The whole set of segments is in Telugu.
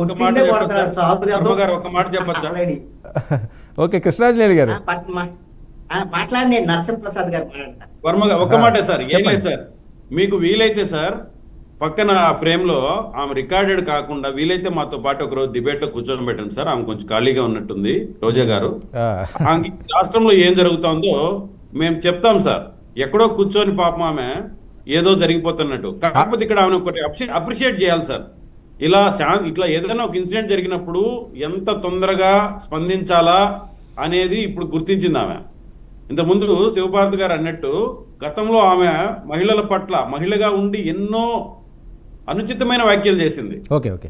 ఒక మాట చెప్పచ్చా? ఓకే, కృష్ణాంజనేయులు గారు మాట్లాడి, నరసింహప్రసాద్ గారు మాట్లాడతారు. వర్మ గారు ఒక మాట సార్, ఏం లేదు సార్, మీకు వీలైతే సార్ పక్కన ఫ్రేమ్ లో ఆమె రికార్డెడ్ కాకుండా వీలైతే మాతో పాటు ఒక రోజు డిబేట్ లో కూర్చొని పెట్టండి సార్. ఆమె కొంచెం ఖాళీగా ఉన్నట్టుంది, రోజా గారు. ఆమెకి రాష్ట్రంలో ఏం జరుగుతుందో మేము చెప్తాం సార్. ఎక్కడో కూర్చొని పాపం ఆమె ఏదో జరిగిపోతున్నట్టు. కాకపోతే ఇక్కడ ఆమె ఒకటి అప్రిషియేట్ చేయాలి సార్. ఇట్లా ఏదైనా ఒక ఇన్సిడెంట్ జరిగినప్పుడు ఎంత తొందరగా స్పందించాలా అనేది ఇప్పుడు గుర్తించింది ఆమె. ఇంతకుముందు శివభారతి గారు అన్నట్టు గతంలో ఆమె మహిళల పట్ల మహిళగా ఉండి ఎన్నో అనుచితమైన వ్యాఖ్యలు చేసింది. ఓకే ఓకే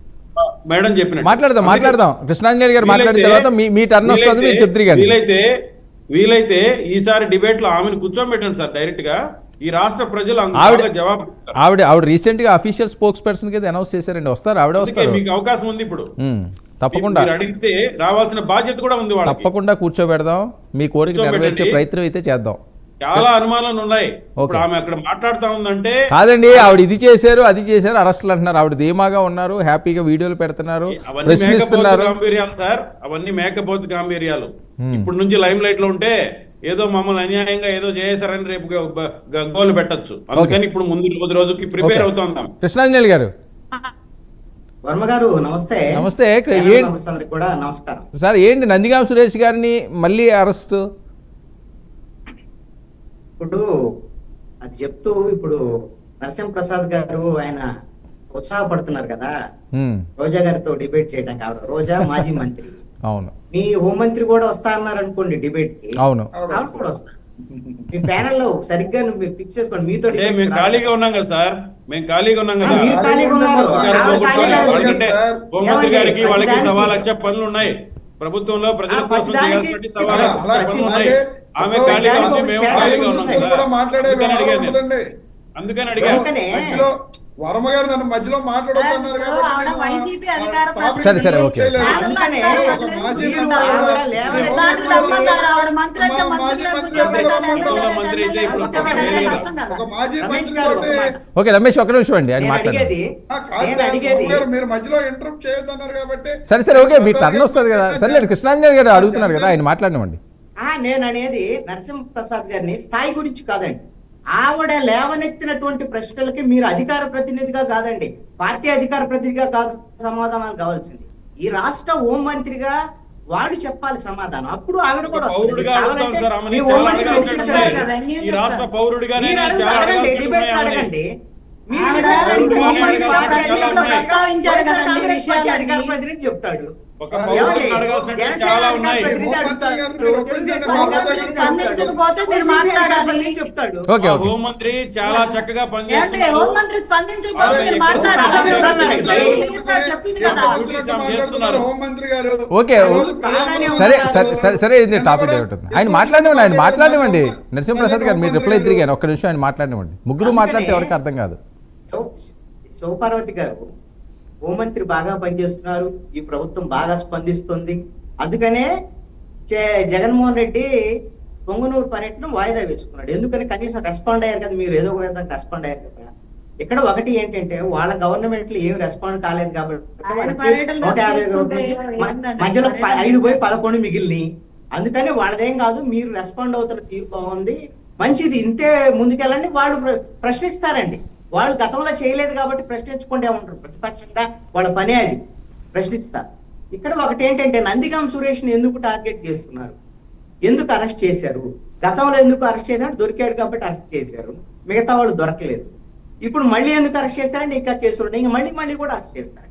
మేడం చెప్పినట్టు మాట్లాడదాం. కృష్ణాంజనేయులు గారు మాట్లాడిన తర్వాత మీ టర్న్ వస్తుంది, మీరు చెప్తారు కానీ వీలైతే ఈసారి డిబేట్ లో ఆమెను కూర్చోబెట్టండి సార్. డైరెక్ట్ గా ఈ రాష్ట్ర ప్రజలు జవాబు ఆవిడ రీసెంట్ గా అఫీషియల్ స్పోక్స్ పర్సన్ కి అనౌన్స్ చేశారండి. వస్తారు, ఆవిడ వస్తారు. మీకు అవకాశం ఉంది ఇప్పుడు, తప్పకుండా అడిగితే రావాల్సిన బాధ్యత కూడా ఉంది. తప్పకుండా కూర్చోబెడదాం, మీ కోరిక నెరవేర్చే ప్రయత్నం అయితే చేద్దాం. చాలా అనుమానాలు ఉన్నాయి. ఆమె అక్కడ మాట్లాడుతా ఉందంటే కాదండి, ఆవిడ ఇది చేశారు అది చేశారు అరెస్టులు అంటున్నారు. ఆవిడ ధీమాగా ఉన్నారు, హ్యాపీగా వీడియోలు పెడుతున్నారు, ప్రశ్నిస్తున్నారు. గాంభీర్యాలు సార్, అవన్నీ మేకపోతు గాంభీర్యాలు. ఇప్పుడు నుంచి లైమ్ లైట్ లో ఉంటే ఏదో మమ్మల్ని అన్యాయంగా ఏదో చేశారని రేపు గోలు పెట్టచ్చు. అందుకని ఇప్పుడు ముందు రోజుకి ప్రిపేర్ అవుతాం. కృష్ణాంజనేయులు గారు, వర్మ గారు నమస్తే. నమస్తే కూడా నమస్కారం సార్. ఏంటి నందిగాం సురేష్ గారిని మళ్ళీ అరెస్ట్? ఇప్పుడు అది చెప్తూ ఇప్పుడు నరసింహప్రసాద్ గారు ఆయన ఉత్సాహపడుతున్నారు కదా రోజా గారితో డిబేట్ చేయడానికి. ఆవిడ రోజా మాజీ మంత్రి, అవును, మీ హోంమంత్రి కూడా వస్తా అన్నారు అనుకోండి డిబేట్ కి. అవును, ఆవిడ కూడా వస్తారు. మీ ప్యానెల్ లో సరిగ్గా మీరు ఫిక్స్ చేసుకోండి. మీతో మేము ఖాళీగా ఉన్నాం కదా సార్, మేము ఖాళీగా ఉన్నాం కదా. హోంమంత్రి గారికి వాళ్ళకి 1,00,000 పనులు ఉన్నాయి. ప్రభుత్వంలో ప్రజల కోసం చేయాల్సిన 1,00,000 పనులు ఉన్నాయి. ఆమె ఖాళీగా ఉంది, మేము ఖాళీగా ఉన్నాం కదా. అందుకని అడిగాను. వర్మ గారు నన్ను మధ్యలో మాట్లాడొద్దన్నారు కాబట్టి సరే సరే ఓకే. ఓకే రమేష్, ఒక నిమిషం అండి, ఆయన మాట్లాడేది మీరు మధ్యలో ఇంటరప్ట్ చేయొద్దన్నారు కాబట్టి. సరే సరే ఓకే, మీ టర్న్ వస్తుంది కదా. సరే కృష్ణాంజనేయులు గారు అడుగుతున్నారు కదా, ఆయన మాట్లాడినామండి. నేను అనేది నరసింహప్రసాద్ గారిని స్థాయి గురించి కాదండి. ఆవిడ లేవనెత్తినటువంటి ప్రశ్నలకి మీరు అధికార ప్రతినిధిగా కాదండి, పార్టీ అధికార ప్రతినిధిగా కాదు సమాధానాలు కావాల్సింది. ఈ రాష్ట్ర హోం మంత్రిగా వాడు చెప్పాలి సమాధానం. అప్పుడు ఆవిడ కూడా డిబేట్ అడగండి. అధికార ప్రతినిధి చెప్తాడు, హోంమంత్రి చాలా చక్కగా పనిచేస్తున్నారు. ఓకే సరే సరే సరే, ఇది టాపిక్ ఆయన మాట్లాడినివ్వండి. నరసింహప్రసాద్ గారు మీరు రిప్లై తిరిగాను, ఒక్క నిమిషం ఆయన మాట్లాడినివ్వండి. ముగ్గురు మాట్లాడితే ఎవరికి అర్థం కాదు. శివపార్వతి గారు హోంమంత్రి బాగా పనిచేస్తున్నారు, ఈ ప్రభుత్వం బాగా స్పందిస్తుంది. అందుకనే జగన్మోహన్ రెడ్డి పొంగనూరు పర్యటన వాయిదా వేసుకున్నాడు. ఎందుకని కనీసం రెస్పాండ్ అయ్యారు కదా, మీరు ఏదో ఒక విధంగా రెస్పాండ్ అయ్యారు కదా. ఇక్కడ ఒకటి ఏంటంటే వాళ్ళ గవర్నమెంట్ లో ఏం రెస్పాండ్ కాలేదు కాబట్టి 150 మధ్యలో 5 పోయి 11 మిగిలినాయి. అందుకని వాళ్ళదేం కాదు, మీరు రెస్పాండ్ అవుతున్న తీరు బాగుంది, మంచిది, ఇంతే ముందుకెళ్ళండి. వాళ్ళు ప్రశ్నిస్తారండి. వాళ్ళు గతంలో చేయలేదు కాబట్టి ప్రశ్నించుకుంటే ఉంటారు. ప్రతిపక్షంగా వాళ్ళ పనే అది, ప్రశ్నిస్తారు. ఇక్కడ ఒకటి ఏంటంటే నందిగాం సురేష్ని ఎందుకు టార్గెట్ చేస్తున్నారు, ఎందుకు అరెస్ట్ చేశారు, గతంలో ఎందుకు అరెస్ట్ చేశారు, దొరికాడు కాబట్టి అరెస్ట్ చేశారు, మిగతా వాళ్ళు దొరకలేదు. ఇప్పుడు మళ్ళీ ఎందుకు అరెస్ట్ చేశారంటే ఇంకా కేసులు ఉన్నాయి, ఇంకా మళ్ళీ కూడా అరెస్ట్ చేస్తారు.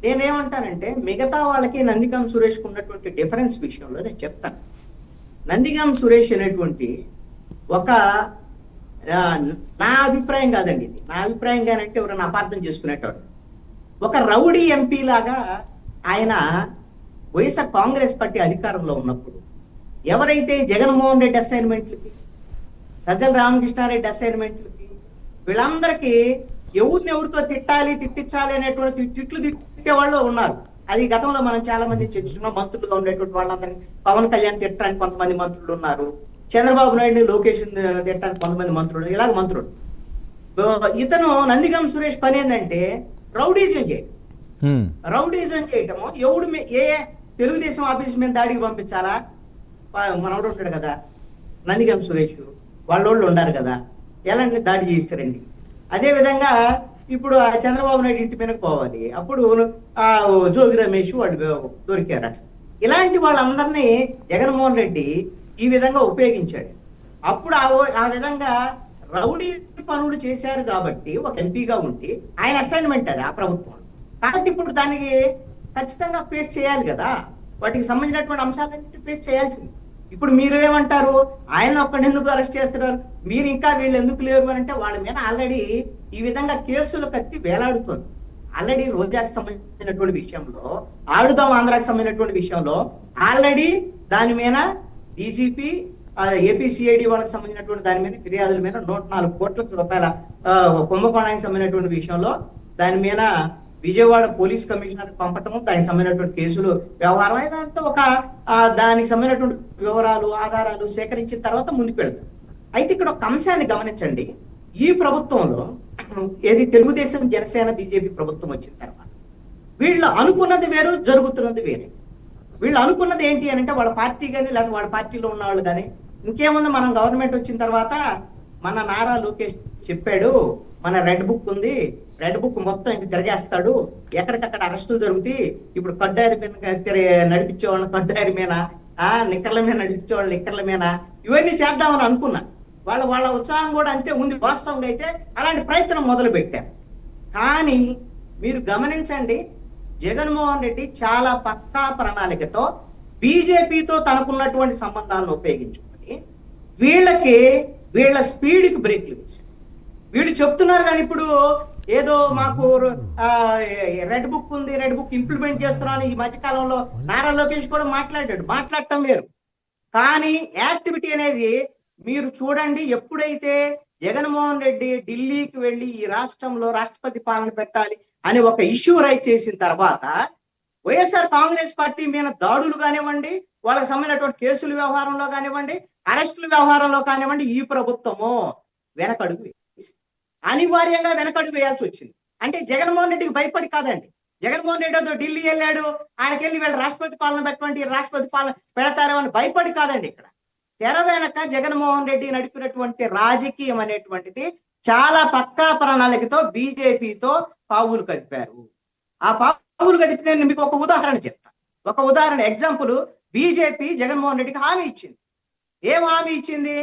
నేనేమంటానంటే మిగతా వాళ్ళకి నందిగాం సురేష్కి ఉన్నటువంటి డిఫరెన్స్ విషయంలో నేను చెప్తాను. నందిగాం సురేష్ అనేటువంటి ఒక నా అభిప్రాయం కాదండి, ఇది నా అభిప్రాయం కానంటే ఎవరైనా అపార్థం చేసుకునేటవాడు, ఒక రౌడీ ఎంపీ లాగా ఆయన వైఎస్ఆర్ కాంగ్రెస్ పార్టీ అధికారంలో ఉన్నప్పుడు ఎవరైతే జగన్మోహన్ రెడ్డి అసైన్మెంట్లకి, సజ్జల రామకృష్ణారెడ్డి అసైన్మెంట్లకి, వీళ్ళందరికీ ఎవరితో తిట్టించాలి అనేటువంటి తిట్లు తిట్టే వాళ్ళు ఉన్నారు. అది గతంలో మనం చాలా మంది చర్చించుకున్నాం. మంత్రులుగా ఉండేటువంటి వాళ్ళందరినీ పవన్ కళ్యాణ్ తిట్టడానికి కొంతమంది మంత్రులు ఉన్నారు, చంద్రబాబు నాయుడు లోకేష్ తిట్టడానికి కొంతమంది మంత్రులు, ఇలాగ మంత్రులు. ఇతను నందిగాం సురేష్ పని ఏంటంటే రౌడీజం చేయడం. రౌడీజం చేయటము, ఏ తెలుగుదేశం ఆఫీస్ మీద దాడికి పంపించాలా? మనోడు ఉంటాడు కదా నందిగం సురేష్, వాళ్ళోళ్ళు ఉన్నారు కదా, ఎలాంటి దాడి చేస్తారండి. అదే విధంగా ఇప్పుడు ఆ చంద్రబాబు నాయుడు ఇంటి మీదకి పోవాలి, అప్పుడు ఆ జోగి రమేష్ వాళ్ళు దొరికారట. ఇలాంటి వాళ్ళందరినీ జగన్మోహన్ రెడ్డి ఈ విధంగా ఉపయోగించాడు. అప్పుడు ఆ విధంగా రౌడీ పనులు చేశారు కాబట్టి ఒక ఎంపీగా ఉండి ఆయన అసైన్మెంట్ అది ఆ ప్రభుత్వం. కాబట్టి ఇప్పుడు దానికి ఖచ్చితంగా ఫేస్ చేయాలి కదా, వాటికి సంబంధించినటువంటి అంశాలన్నింటి ఫేస్ చేయాల్సింది. ఇప్పుడు మీరు ఏమంటారు, ఆయన ఒక్కడిని ఎందుకు అరెస్ట్ చేస్తున్నారు, మీరు ఇంకా వీళ్ళు ఎందుకు లేరు అని అంటే వాళ్ళ మీద ఆల్రెడీ ఈ విధంగా కేసులు కత్తి వేలాడుతుంది. ఆల్రెడీ రోజాకి సంబంధించినటువంటి విషయంలో, ఆడుదాం ఆంధ్రాకి సంబంధించినటువంటి విషయంలో ఆల్రెడీ దాని మీద డీజీపీ ఏపీసీఐడి వాళ్ళకి సంబంధించినటువంటి దాని మీద ఫిర్యాదుల మీద 104 కోట్ల రూపాయల కుంభకోణానికి సంబంధించినటువంటి విషయంలో దాని మీద విజయవాడ పోలీస్ కమిషనర్ పంపటం, దానికి సంబంధించినటువంటి కేసులు వ్యవహారం ఏదంతా ఒక దానికి సంబంధించినటువంటి వివరాలు ఆధారాలు సేకరించిన తర్వాత ముందుకు వెళ్తాం. అయితే ఇక్కడ ఒక అంశాన్ని గమనించండి, ఈ ప్రభుత్వంలో ఏది తెలుగుదేశం జనసేన బీజేపీ ప్రభుత్వం వచ్చిన తర్వాత వీళ్ళు అనుకున్నది వేరు, జరుగుతున్నది వేరే. వీళ్ళు అనుకున్నది ఏంటి అని అంటే వాళ్ళ పార్టీ కానీ లేకపోతే వాళ్ళ పార్టీలో ఉన్న వాళ్ళు కానీ ఇంకేముంది, మనం గవర్నమెంట్ వచ్చిన తర్వాత మన నారా లోకేష్ చెప్పాడు, మన రెడ్ బుక్ ఉంది, రెడ్ బుక్ మొత్తం ఇంక తిరగేస్తాడు, ఎక్కడికక్కడ అరెస్టులు జరుగుతాయి, ఇప్పుడు కడ్డారి మీద నడిపించే వాళ్ళని కడ్డారి మీద, నిక్కర్ల మీద నడిపించే వాళ్ళని నిక్కర్ల మీద, ఇవన్నీ చేద్దామని అనుకున్నా. వాళ్ళ ఉత్సాహం కూడా అంతే ఉంది. వాస్తవంగా అయితే అలాంటి ప్రయత్నం మొదలు పెట్టారు. కానీ మీరు గమనించండి, జగన్మోహన్ రెడ్డి చాలా పక్కా ప్రణాళికతో బీజేపీతో తనకున్నటువంటి సంబంధాలను ఉపయోగించుకొని వీళ్ళ స్పీడ్కి బ్రేక్లు వేశారు. వీళ్ళు చెప్తున్నారు కానీ ఇప్పుడు ఏదో మాకు రెడ్ బుక్ ఉంది, రెడ్ బుక్ ఇంప్లిమెంట్ చేస్తున్నాను. ఈ మధ్యకాలంలో నారా లోకేష్ కూడా మాట్లాడటం వేరు, కానీ యాక్టివిటీ అనేది మీరు చూడండి. ఎప్పుడైతే జగన్మోహన్ రెడ్డి ఢిల్లీకి వెళ్ళి ఈ రాష్ట్రంలో రాష్ట్రపతి పాలన పెట్టాలి అని ఒక ఇష్యూ రైజ్ చేసిన తర్వాత వైఎస్ఆర్ కాంగ్రెస్ పార్టీ మీద దాడులు కానివ్వండి, వాళ్ళకి సంబంధించినటువంటి కేసుల వ్యవహారంలో కానివ్వండి, అరెస్టుల వ్యవహారంలో కానివ్వండి, ఈ ప్రభుత్వము వెనకడుగు అనివార్యంగా వెనకడుగు వేయాల్సి వచ్చింది. అంటే జగన్మోహన్ రెడ్డికి భయపడి కాదండి. జగన్మోహన్ రెడ్డి ఏదో ఢిల్లీ వెళ్ళాడు, ఆడికెళ్ళి వీళ్ళు రాష్ట్రపతి పాలన పెట్టండి, రాష్ట్రపతి పాలన పెడతారు అని భయపడి కాదండి. ఇక్కడ తెర వెనక జగన్మోహన్ రెడ్డి నడిపినటువంటి రాజకీయం అనేటువంటిది చాలా పక్కా ప్రణాళికతో బీజేపీతో పావులు కదిపారు. ఆ పావులు కదిపితే మీకు ఒక ఉదాహరణ చెప్తాను. ఒక ఉదాహరణ ఎగ్జాంపుల్, బీజేపీ జగన్మోహన్ రెడ్డికి హామీ ఇచ్చింది. ఏం హామీ ఇచ్చింది?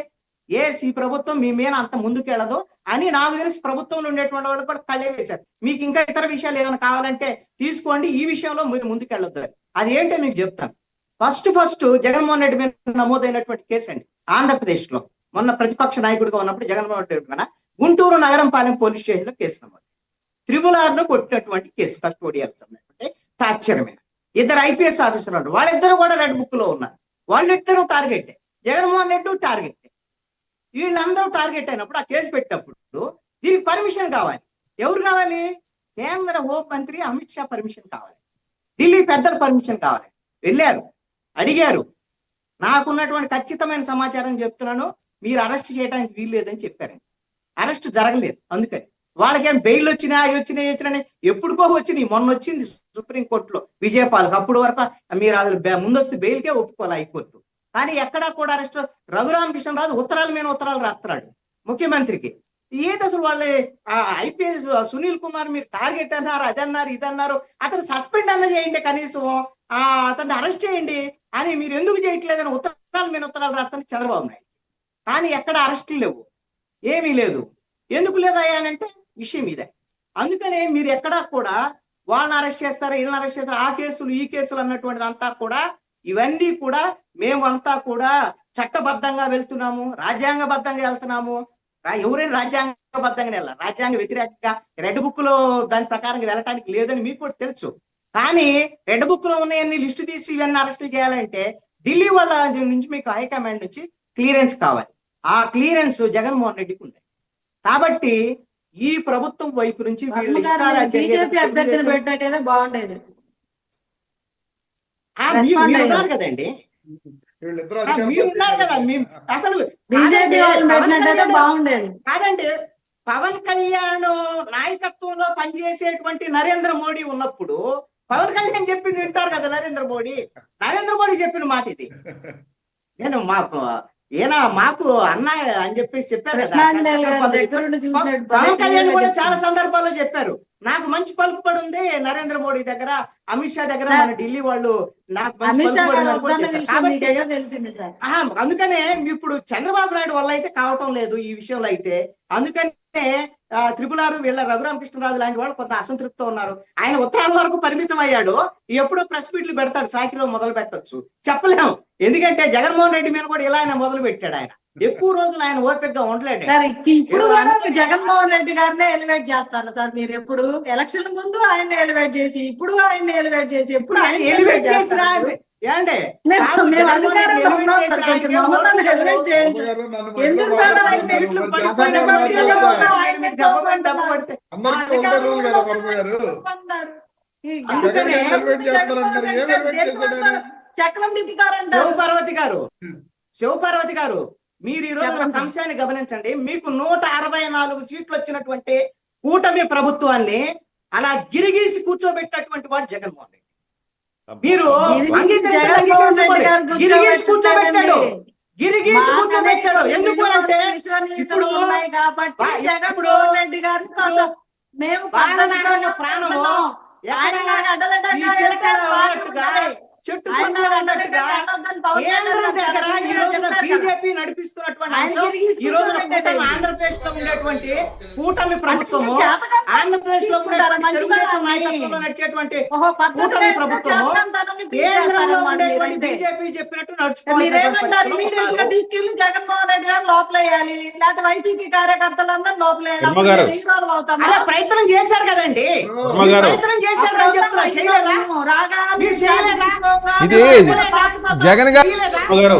ఈ ప్రభుత్వం మీ మీద అంత ముందుకెళ్ళదు అని నాకు తెలిసి ప్రభుత్వంలో ఉండేటువంటి వాళ్ళు కూడా కళ్ళే వేశారు. మీకు ఇంకా ఇతర విషయాలు ఏమైనా కావాలంటే తీసుకోండి, ఈ విషయంలో మీరు ముందుకెళ్ళొద్దు. అది ఏంటో మీకు చెప్తాను. ఫస్ట్ జగన్మోహన్ రెడ్డి మీద నమోదైనటువంటి కేసు అండి ఆంధ్రప్రదేశ్ లో. మొన్న ప్రతిపక్ష నాయకుడిగా ఉన్నప్పుడు జగన్మోహన్ రెడ్డి మీద గుంటూరు నగరంపాలెం పోలీస్ స్టేషన్ లో కేసు నమోదు. త్రిబుల్-ఆర్ కొట్టినటువంటి కేసు, కస్టోడియల్ టార్చర్ మీద. 2 IPS ఆఫీసర్లు ఉన్నారు, వాళ్ళిద్దరు కూడా రెడ్ బుక్ లో ఉన్నారు. వాళ్ళిద్దరూ టార్గెట్, జగన్మోహన్ రెడ్డి టార్గెట్. వీళ్ళందరూ టార్గెట్ అయినప్పుడు ఆ కేసు పెట్టినప్పుడు దీనికి పర్మిషన్ కావాలి. ఎవరు కావాలి? కేంద్ర హోంమంత్రి అమిత్ షా పర్మిషన్ కావాలి, ఢిల్లీ పెద్దల పర్మిషన్ కావాలి. వెళ్ళారు, అడిగారు. నాకున్నటువంటి ఖచ్చితమైన సమాచారం చెప్తున్నాను, మీరు అరెస్ట్ చేయడానికి వీలు లేదని చెప్పారండి. అరెస్ట్ జరగలేదు. అందుకని వాళ్ళకేం బెయిల్ వచ్చినాయి ఎప్పుడుకో వచ్చినాయి. మొన్న వచ్చింది సుప్రీంకోర్టులో విజయపాల్కి. అప్పుడు వరకు మీరు అసలు ముందస్తు బెయిల్కే ఒప్పుకోవాలి హైకోర్టు. కానీ ఎక్కడా కూడా అరెస్ట్. రఘురామకృష్ణరాజు ఉత్తరాల మీద ఉత్తరాలు రాస్తున్నాడు ముఖ్యమంత్రికి. ఏది అసలు వాళ్ళ IPS సునీల్ కుమార్ మీరు టార్గెట్ అన్నారు, అదన్నారు, ఇదన్నారు, అతను సస్పెండ్ అన్న చేయండి, కనీసం అతన్ని అరెస్ట్ చేయండి అని మీరు ఎందుకు చేయట్లేదని ఉత్తరాల మీద ఉత్తరాలు రాస్తాను చంద్రబాబు నాయుడు. కానీ ఎక్కడ అరెస్టులు లేవు, ఏమీ లేదు. ఎందుకు లేదా అంటే విషయం ఇదే. అందుకనే మీరు ఎక్కడా కూడా వాళ్ళని అరెస్ట్ చేస్తారు, వీళ్ళని అరెస్ట్ చేస్తారు, ఆ కేసులు ఈ కేసులు అన్నటువంటిది అంతా కూడా, ఇవన్నీ కూడా మేమంతా కూడా చట్టబద్ధంగా వెళ్తున్నాము, రాజ్యాంగబద్ధంగా వెళ్తున్నాము. ఎవరైనా రాజ్యాంగబద్ధంగానే వెళ్ళాలి, రాజ్యాంగ వ్యతిరేకంగా రెడ్ బుక్ లో దాని ప్రకారంగా వెళ్ళటానికి లేదని మీకు కూడా తెలుసు. కానీ రెడ్ బుక్ లో ఉన్నాయన్ని లిస్టు తీసి ఇవన్నీ అరెస్టులు చేయాలంటే ఢిల్లీ వాళ్ళ నుంచి మీకు హైకమాండ్ నుంచి క్లియరెన్స్ కావాలి. ఆ క్లియరెన్స్ జగన్మోహన్ రెడ్డికి ఉంది. కాబట్టి ఈ ప్రభుత్వం వైపు నుంచి వీళ్ళు ఉన్నారు కదండి, మీరున్నారు కదా. అసలు కాదండి, పవన్ కళ్యాణ్ నాయకత్వంలో పనిచేసేటువంటి నరేంద్ర మోడీ ఉన్నప్పుడు పవన్ కళ్యాణ్ చెప్పింది వింటారు కదా నరేంద్ర మోడీ చెప్పిన మాట ఇది. నేను మాకు అన్న అని చెప్పేసి చెప్పారు కదా. పవన్ కళ్యాణ్ కూడా చాలా సందర్భాల్లో చెప్పారు, నాకు మంచి పలుకుబడి ఉంది నరేంద్ర మోడీ దగ్గర, అమిత్ షా దగ్గర, మన ఢిల్లీ వాళ్ళు నాకు మంచి పలుకుబడి ఉందని కూడా చెప్పారు. కాబట్టి అందుకనే ఇప్పుడు చంద్రబాబు నాయుడు వల్ల అయితే కావటం లేదు ఈ విషయంలో అయితే. అందుకనే త్రిపులారు వీళ్ళ రఘురామకృష్ణరాజు లాంటి వాళ్ళు కొంత అసంతృప్తితో ఉన్నారు. ఆయన ఉత్తరాల వరకు పరిమితం అయ్యాడు, ఎప్పుడో ప్రెస్ మీట్లు పెడతాడు, సాకిలో మొదలు పెట్టొచ్చు చెప్పలేము. ఎందుకంటే జగన్మోహన్ రెడ్డి మీద కూడా ఇలా ఆయన మొదలు పెట్టాడు. ఆయన ఎక్కువ రోజులు ఆయన ఓపికగా ఉండలేడు. ఇప్పుడు జగన్మోహన్ రెడ్డి గారినే ఎలివేట్ చేస్తారు సార్. మీరు ఎప్పుడు ఎలక్షన్ ముందు ఆయన ఎలివేట్ చేసి, ఇప్పుడు ఆయన ఎలివేట్ చేసి, ఎప్పుడు ఎలివేట్ చేసిన ఏండి చక్రం తిప్పుతారంట. శివపార్వతి గారు మీరు ఈ రోజు ఒక అంశాన్ని గమనించండి. మీకు 164 సీట్లు వచ్చినటువంటి కూటమి ప్రభుత్వాన్ని అలా గిరిగీసి కూర్చోబెట్టినటువంటి వాడు జగన్మోహన్ రెడ్డి. మీరు గిరిగీసి కూర్చోబెట్టాడు. ఎందుకు అంటే ఇప్పుడు ప్రాణము ఈ చిలకల ఉన్నట్టుగా చెట్టు అన్నట్టుగా కేంద్రం దగ్గర ఈ రోజున బీజేపీ నడిపిస్తున్నటువంటి అంశం, ఈ రోజున కూటమి ఆంధ్రప్రదేశ్ లో ఉండేటువంటి కూటమి ప్రభుత్వము, ఆంధ్రప్రదేశ్ లో ఉండేటువంటి తెలుగుదేశం నాయకత్వంలో నడిచేటువంటి కూటమి ప్రభుత్వము కేంద్రంలో ఉండేటువంటి బీజేపీ చెప్పినట్టు నడుచుకోవాలి. జగన్మోహన్ రెడ్డి గారు లోపలేయాలి, లేకపోతే వైసీపీ కార్యకర్తలందరూ లోపలేయాలి. అలా ప్రయత్నం చేశారు కదండి, ప్రయత్నం చేశారు అని చెప్తున్నా. చేయలేదా? మీరు చేయలేదా? ఇది జగన్ గారు